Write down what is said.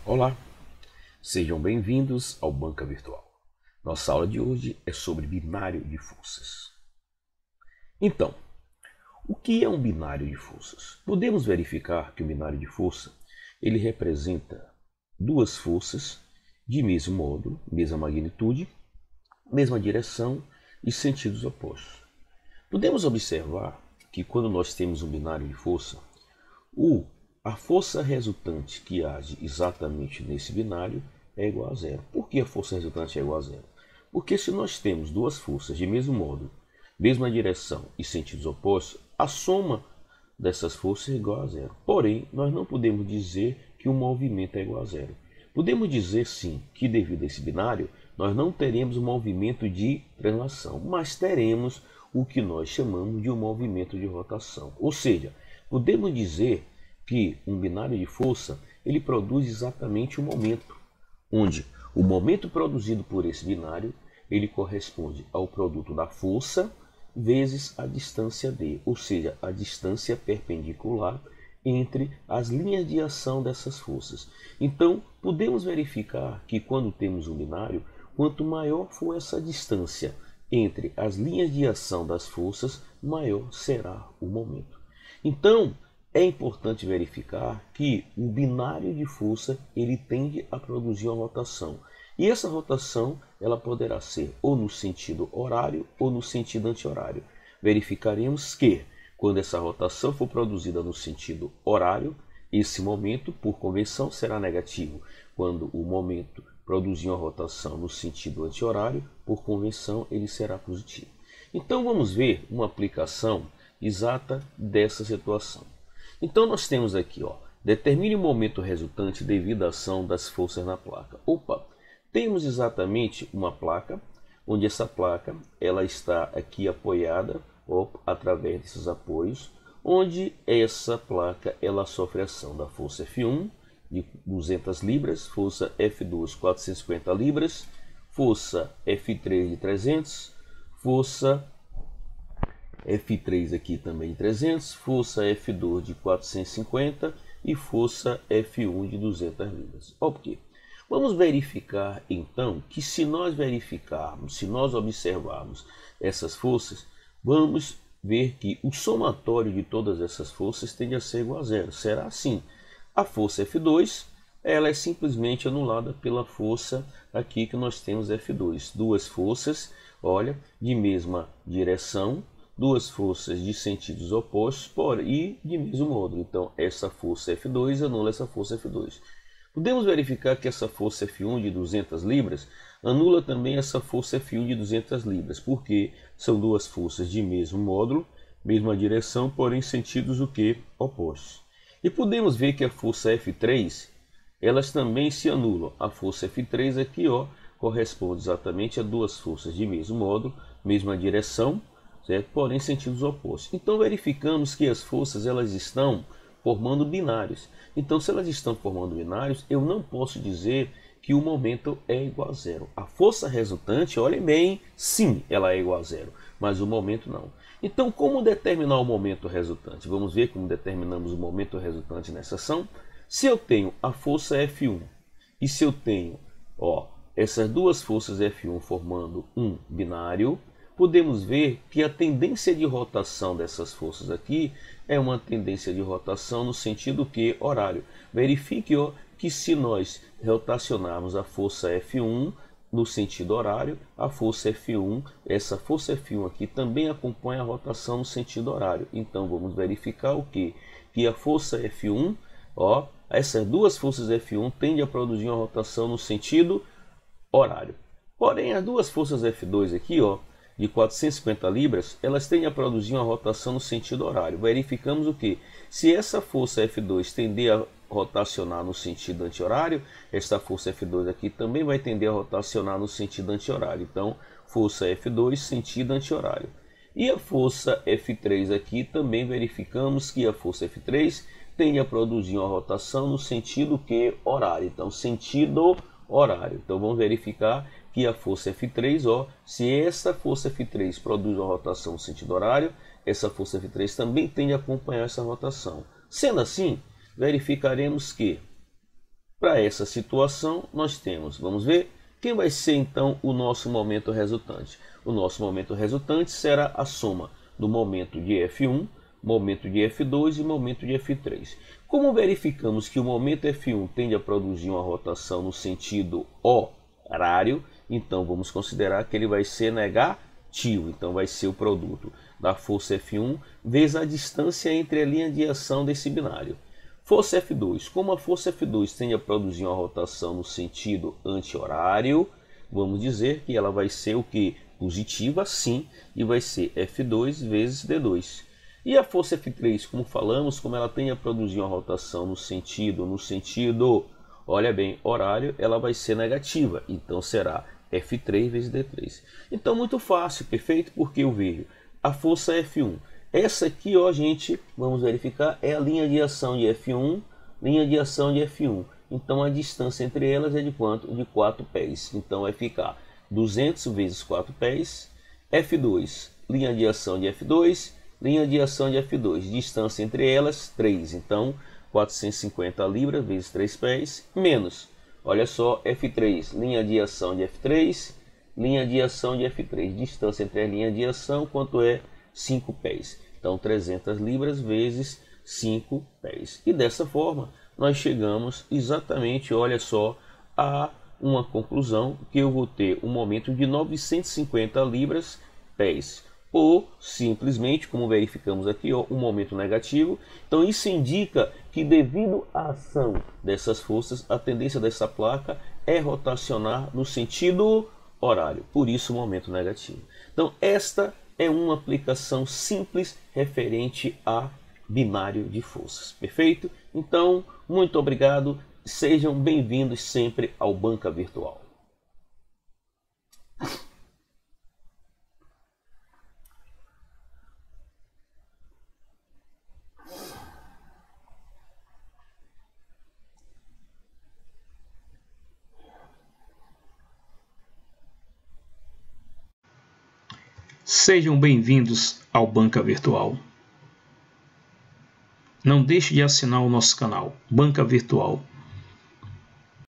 Olá, sejam bem-vindos ao Banca Virtual. Nossa aula de hoje é sobre binário de forças. Então, o que é um binário de forças? Podemos verificar que o binário de força ele representa duas forças de mesmo módulo, mesma magnitude, mesma direção e sentidos opostos. Podemos observar que quando nós temos um binário de força, a força resultante que age exatamente nesse binário é igual a zero. Por que a força resultante é igual a zero? Porque se nós temos duas forças de mesmo módulo, mesma direção e sentidos opostos, a soma dessas forças é igual a zero. Porém, nós não podemos dizer que o movimento é igual a zero. Podemos dizer sim que devido a esse binário, nós não teremos um movimento de translação, mas teremos o que nós chamamos de um movimento de rotação. Ou seja, podemos dizer que um binário de força ele produz exatamente um momento, onde o momento produzido por esse binário ele corresponde ao produto da força vezes a distância d, ou seja, a distância perpendicular entre as linhas de ação dessas forças. Então, podemos verificar que quando temos um binário, quanto maior for essa distância entre as linhas de ação das forças, maior será o momento. Então, é importante verificar que o binário de força ele tende a produzir uma rotação. E essa rotação ela poderá ser ou no sentido horário ou no sentido anti-horário. Verificaremos que quando essa rotação for produzida no sentido horário, esse momento, por convenção, será negativo. Quando o momento produzir uma rotação no sentido anti-horário, por convenção, ele será positivo. Então vamos ver uma aplicação exata dessa situação. Então nós temos aqui, determine o momento resultante devido à ação das forças na placa. Temos exatamente uma placa, onde essa placa ela está aqui apoiada através desses apoios, onde essa placa ela sofre ação da força F1 de 200 libras, força F2 450 libras, força F3 de 300, força F3 aqui também de 300, força F2 de 450 e força F1 de 200 libras. Por quê? Vamos verificar então que se nós observarmos essas forças, vamos ver que o somatório de todas essas forças tende a ser igual a zero. Será assim. A força F2 ela é simplesmente anulada pela força aqui que nós temos F2. Duas forças, olha, de mesma direção, duas forças de sentidos opostos e de mesmo módulo. Então, essa força F2 anula essa força F2. Podemos verificar que essa força F1 de 200 libras anula também essa força F1 de 200 libras, porque são duas forças de mesmo módulo, mesma direção, porém sentidos opostos. E podemos ver que a força F3, elas também se anulam. A força F3 aqui, corresponde exatamente a duas forças de mesmo módulo, mesma direção, certo? Porém sentidos opostos. Então verificamos que as forças elas estão formando binários. Então se elas estão formando binários, eu não posso dizer que o momento é igual a zero. A força resultante, olhem bem, sim, ela é igual a zero, mas o momento não. Então como determinar o momento resultante? Vamos ver como determinamos o momento resultante nessa ação. Se eu tenho a força F1 e se eu tenho essas duas forças F1 formando um binário, podemos ver que a tendência de rotação dessas forças aqui é uma tendência de rotação no sentido horário. Verifique que se nós rotacionarmos a força F1 no sentido horário, a força F1, essa força F1 aqui também acompanha a rotação no sentido horário. Então vamos verificar o quê? Que a força F1, essas duas forças F1 tendem a produzir uma rotação no sentido horário. Porém, as duas forças F2 aqui, de 450 libras, elas tendem a produzir uma rotação no sentido horário. Verificamos o que? Se essa força F2 tender a rotacionar no sentido anti-horário, esta força F2 aqui também vai tender a rotacionar no sentido anti-horário. Então, força F2, sentido anti-horário. E a força F3 aqui, também verificamos que a força F3 tende a produzir uma rotação no sentido horário. Então, sentido horário. Então, vamos verificar que a força F3, se essa força F3 produz uma rotação no sentido horário, essa força F3 também tende a acompanhar essa rotação. Sendo assim, verificaremos que Para essa situação, nós temos, vamos ver, quem vai ser então o nosso momento resultante? O nosso momento resultante será a soma do momento de F1, momento de F2 e momento de F3. Como verificamos que o momento F1 tende a produzir uma rotação no sentido horário, então vamos considerar que ele vai ser negativo. Então vai ser o produto da força F1 vezes a distância entre a linha de ação desse binário. Força F2. Como a força F2 tende a produzir uma rotação no sentido anti-horário, vamos dizer que ela vai ser o que? Positiva, sim, e vai ser F2 vezes D2. E a força F3, como falamos, como ela tende a produzir uma rotação no sentido, olha bem, horário, ela vai ser negativa, então será F3 vezes D3. Então muito fácil, perfeito? Porque eu vejo a força F1. Essa aqui, ó, gente, vamos verificar, é a linha de ação de F1, linha de ação de F1. Então a distância entre elas é de quanto? De 4 pés. Então vai ficar 200 vezes 4 pés. F2, linha de ação de F2, linha de ação de F2. Distância entre elas, 3. Então 450 libras vezes 3 pés, menos, olha só, F3, linha de ação de F3, linha de ação de F3. Distância entre a linha de ação, quanto é? 5 pés. Então 300 libras vezes 5 pés. E dessa forma nós chegamos exatamente, olha só, a uma conclusão que eu vou ter um momento de 950 libras pés. Ou simplesmente, como verificamos aqui, ó, um momento negativo. Então isso indica que devido à ação dessas forças, a tendência dessa placa é rotacionar no sentido horário. Por isso o momento negativo. Então esta é uma aplicação simples referente a binário de forças. Perfeito? Então, muito obrigado. Sejam bem-vindos sempre ao Banca Virtual. Sejam bem-vindos ao Banca Virtual. Não deixe de assinar o nosso canal Banca Virtual